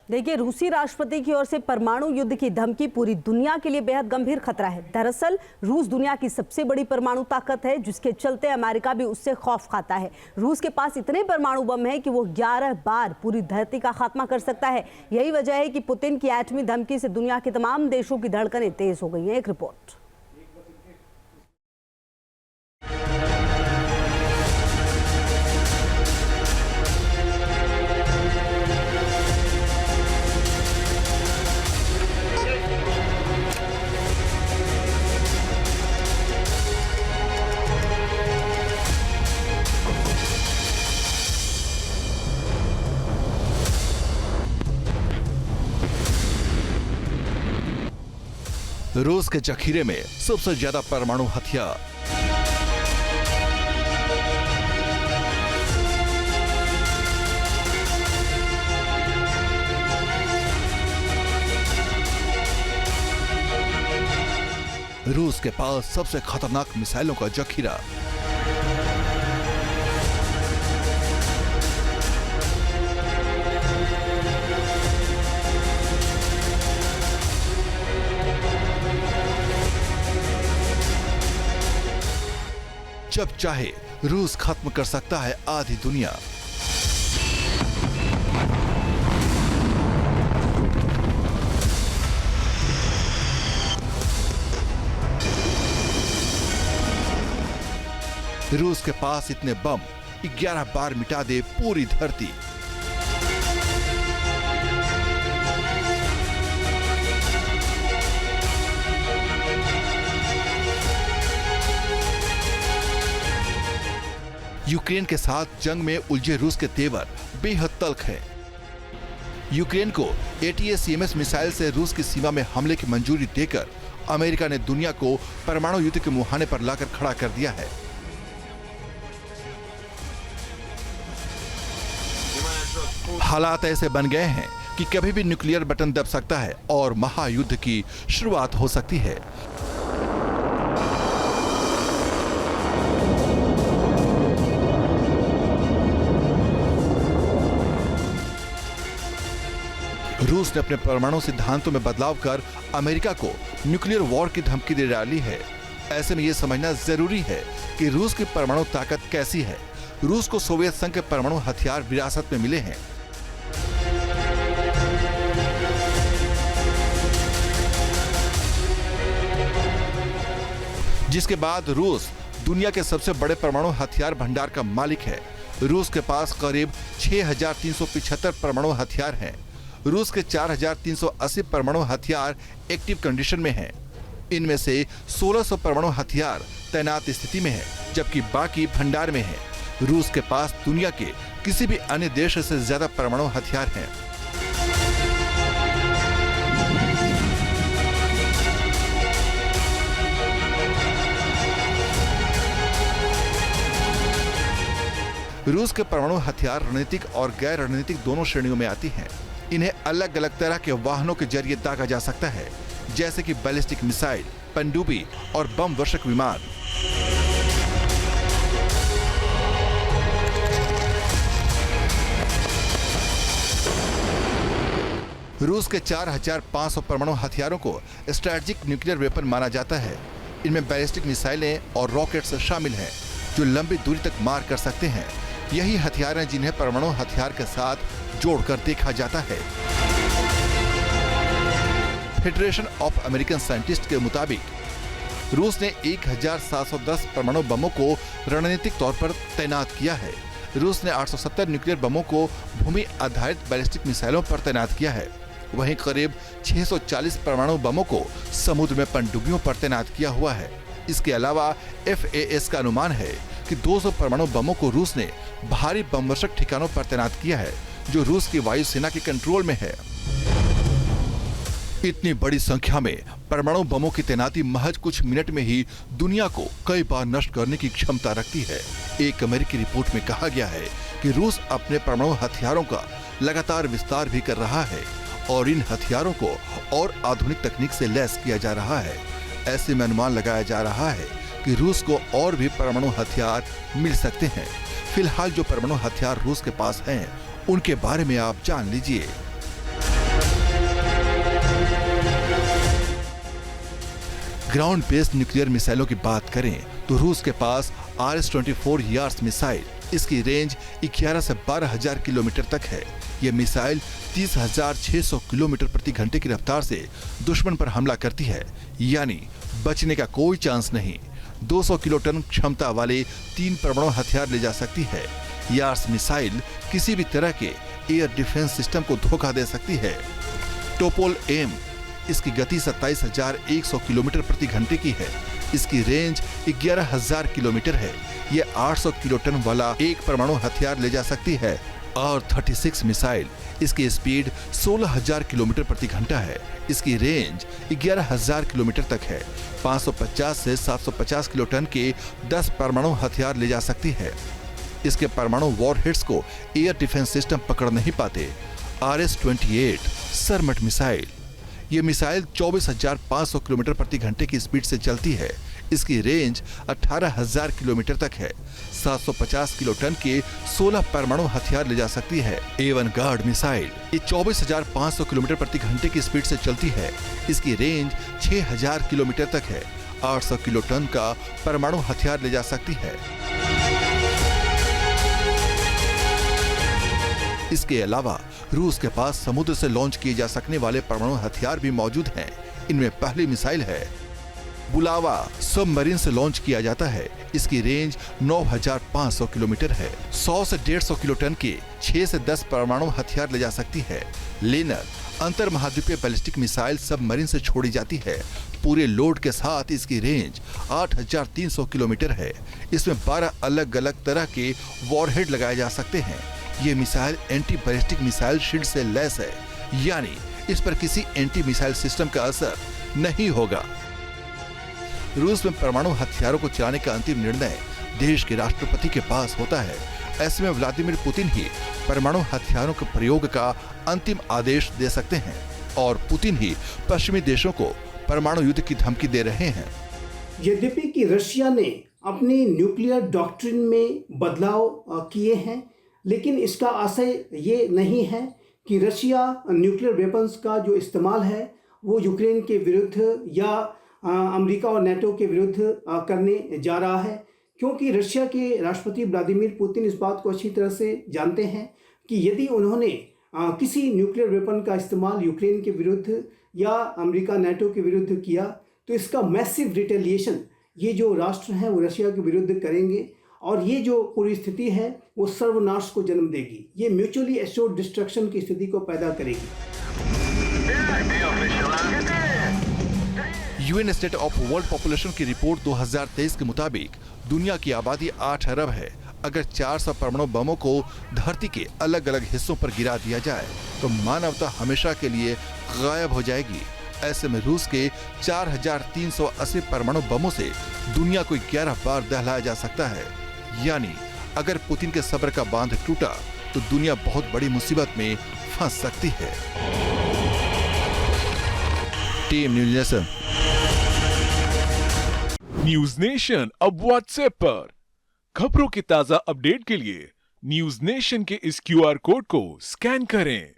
देखिए, रूसी राष्ट्रपति की ओर से परमाणु युद्ध की धमकी पूरी दुनिया के लिए बेहद गंभीर खतरा है। दरअसल रूस दुनिया की सबसे बड़ी परमाणु ताकत है, जिसके चलते अमेरिका भी उससे खौफ खाता है। रूस के पास इतने परमाणु बम हैं कि वो 11 बार पूरी धरती का खात्मा कर सकता है। यही वजह है कि पुतिन की एटमी धमकी से दुनिया के तमाम देशों की धड़कनें तेज हो गई हैं। एक रिपोर्ट। रूस के जखीरे में सबसे ज्यादा परमाणु हथियार। रूस के पास सबसे खतरनाक मिसाइलों का जखीरा। जब चाहे रूस खत्म कर सकता है आधी दुनिया। रूस के पास इतने बम 11 बार मिटा दे पूरी धरती। यूक्रेन के साथ जंग में उलझे रूस के तेवर बेहद तल्ख है। यूक्रेन को ATACMS मिसाइल से रूस की सीमा में हमले की मंजूरी देकर अमेरिका ने दुनिया को परमाणु युद्ध के मुहाने पर लाकर खड़ा कर दिया है। हालात ऐसे बन गए हैं कि कभी भी न्यूक्लियर बटन दब सकता है और महायुद्ध की शुरुआत हो सकती है। रूस ने अपने परमाणु सिद्धांतों में बदलाव कर अमेरिका को न्यूक्लियर वॉर की धमकी दे डाली है। ऐसे में यह समझना जरूरी है कि रूस की परमाणु ताकत कैसी है। रूस को सोवियत संघ के परमाणु हथियार विरासत में मिले हैं। जिसके बाद रूस दुनिया के सबसे बड़े परमाणु हथियार भंडार का मालिक है। रूस के पास करीब 6,375 परमाणु हथियार हैं। रूस के 4,380 परमाणु हथियार एक्टिव कंडीशन में हैं। इनमें से 1,600 परमाणु हथियार तैनात स्थिति में हैं, जबकि बाकी भंडार में हैं। रूस के पास दुनिया के किसी भी अन्य देश से ज्यादा परमाणु हथियार हैं। रूस के परमाणु हथियार रणनीतिक और गैर रणनीतिक दोनों श्रेणियों में आती हैं। इन्हें अलग अलग तरह के वाहनों के जरिए दागा जा सकता है, जैसे कि बैलिस्टिक मिसाइल, पनडुब्बी और बम वर्षक विमान। रूस के 4,500 परमाणु हथियारों को स्ट्रैटेजिक न्यूक्लियर वेपन माना जाता है। इनमें बैलिस्टिक मिसाइलें और रॉकेट्स शामिल हैं, जो लंबी दूरी तक मार कर सकते हैं। यही हथियार हैं जिन्हें परमाणु हथियार के साथ जोड़कर देखा जाता है। फेडरेशन ऑफ अमेरिकन साइंटिस्ट के मुताबिक रूस ने 1,710 परमाणु बमों को रणनीतिक तौर पर तैनात किया है। रूस ने 870 न्यूक्लियर बमों को भूमि आधारित बैलिस्टिक मिसाइलों पर तैनात किया है। वहीं करीब 640 परमाणु बमों को समुद्र में पनडुब्बियों पर तैनात किया हुआ है। इसके अलावा FAS का अनुमान है कि 200 परमाणु बमों को रूस ने भारी बमवर्षक ठिकानों पर तैनात किया है, जो रूस की वायुसेना के कंट्रोल में है। इतनी बड़ी संख्या में परमाणु बमों की तैनाती महज कुछ मिनट में ही दुनिया को कई बार नष्ट करने की क्षमता रखती है। एक अमेरिकी रिपोर्ट में कहा गया है कि रूस अपने परमाणु हथियारों का लगातार विस्तार भी कर रहा है और इन हथियारों को और आधुनिक तकनीक से लैस किया जा रहा है। ऐसे में अनुमान लगाया जा रहा है कि रूस को और भी परमाणु हथियार मिल सकते हैं। फिलहाल जो परमाणु हथियार रूस के पास हैं, उनके बारे में आप जान लीजिए। ग्राउंड बेस्ड न्यूक्लियर मिसाइलों की बात करें तो रूस के पास RS-24 यार्स मिसाइल, इसकी रेंज 11 से 12,000 किलोमीटर तक है। यह मिसाइल 30,600 किलोमीटर प्रति घंटे की रफ्तार से दुश्मन पर हमला करती है, यानी बचने का कोई चांस नहीं। 200 किलोटन क्षमता वाले 3 परमाणु हथियार ले जा सकती है। यार्स मिसाइल किसी भी तरह के एयर डिफेंस सिस्टम को धोखा दे सकती है। टोपोल एम, इसकी गति 27,100 किलोमीटर प्रति घंटे की है। इसकी रेंज 11,000 किलोमीटर है। यह 800 किलोटन वाला एक परमाणु हथियार ले जा सकती है। और 36 मिसाइल, इसकी स्पीड 16,000 किलोमीटर प्रति घंटा है। इसकी रेंज 11,000 किलोमीटर तक है। 550 से 750 किलोटन के 10 परमाणु हथियार ले जा सकती है। इसके परमाणु वॉरहेड्स को एयर डिफेंस सिस्टम पकड़ नहीं पाते। RS-28 सरमट मिसाइल, ये मिसाइल 24,500 किलोमीटर प्रति घंटे की स्पीड से चलती है। इसकी रेंज 18,000 किलोमीटर तक है। 750 किलोटन के 16 परमाणु हथियार ले जा सकती है। एवनगार्ड मिसाइल, ये 24,500 किलोमीटर प्रति घंटे की स्पीड से चलती है। इसकी रेंज 6,000 किलोमीटर तक है। 800 किलोटन का परमाणु हथियार ले जा सकती है। इसके अलावा रूस के पास समुद्र से लॉन्च किए जा सकने वाले परमाणु हथियार भी मौजूद हैं। इनमें पहली मिसाइल है बुलावा, सबमरीन से लॉन्च किया जाता है। इसकी रेंज 9,500 किलोमीटर है। 100 से 150 किलोटन के 6 से 10 परमाणु हथियार ले जा सकती है। लेनर, अंतर महाद्वीपीय बैलिस्टिक मिसाइल सबमरीन से छोड़ी जाती है। पूरे लोड के साथ इसकी रेंज 8,300 किलोमीटर है। इसमें 12 अलग अलग तरह के वॉरहेड लगाए जा सकते हैं। ये missile anti ballistic missile shield से लैस है, यानी इस पर किसी एंटी मिसाइल सिस्टम का असर नहीं होगा। रूस में परमाणु हथियारों को चलाने का अंतिम निर्णय देश के राष्ट्रपति के पास होता है। ऐसे में व्लादिमीर पुतिन ही परमाणु हथियारों के प्रयोग का अंतिम आदेश दे सकते हैं और पुतिन ही पश्चिमी देशों को परमाणु युद्ध की धमकी दे रहे हैं। यद्यपि कि रशिया ने अपनी न्यूक्लियर डॉक्ट्रिन में बदलाव किए हैं, लेकिन इसका आशय ये नहीं है कि रशिया न्यूक्लियर वेपन्स का जो इस्तेमाल है वो यूक्रेन के विरुद्ध या अमेरिका और नेटो के विरुद्ध करने जा रहा है, क्योंकि रशिया के राष्ट्रपति व्लादिमीर पुतिन इस बात को अच्छी तरह से जानते हैं कि यदि उन्होंने किसी न्यूक्लियर वेपन का इस्तेमाल यूक्रेन के विरुद्ध या अमेरिका नेटो के विरुद्ध किया तो इसका मैसिव रिटेलिएशन ये जो राष्ट्र हैं वो रशिया के विरुद्ध करेंगे और ये जो पूरी स्थिति है वो सर्वनाश को जन्म देगी। ये म्यूचुअली एश्योर्ड डिस्ट्रक्शन की स्थिति को पैदा करेगी। UN state of world population की रिपोर्ट 2023 के मुताबिक दुनिया की आबादी 8 अरब है। अगर 400 परमाणु बमों को धरती के अलग अलग हिस्सों पर गिरा दिया जाए तो मानवता हमेशा के लिए गायब हो जाएगी। ऐसे में रूस के 4,380 परमाणु बमों से दुनिया को 11 बार दहलाया जा सकता है। यानी अगर पुतिन के सब्र का बांध टूटा तो दुनिया बहुत बड़ी मुसीबत में फंस सकती है। Team news nation. News nation अब व्हाट्सएप पर खबरों की ताजा अपडेट के लिए न्यूज नेशन के इस QR कोड को स्कैन करें।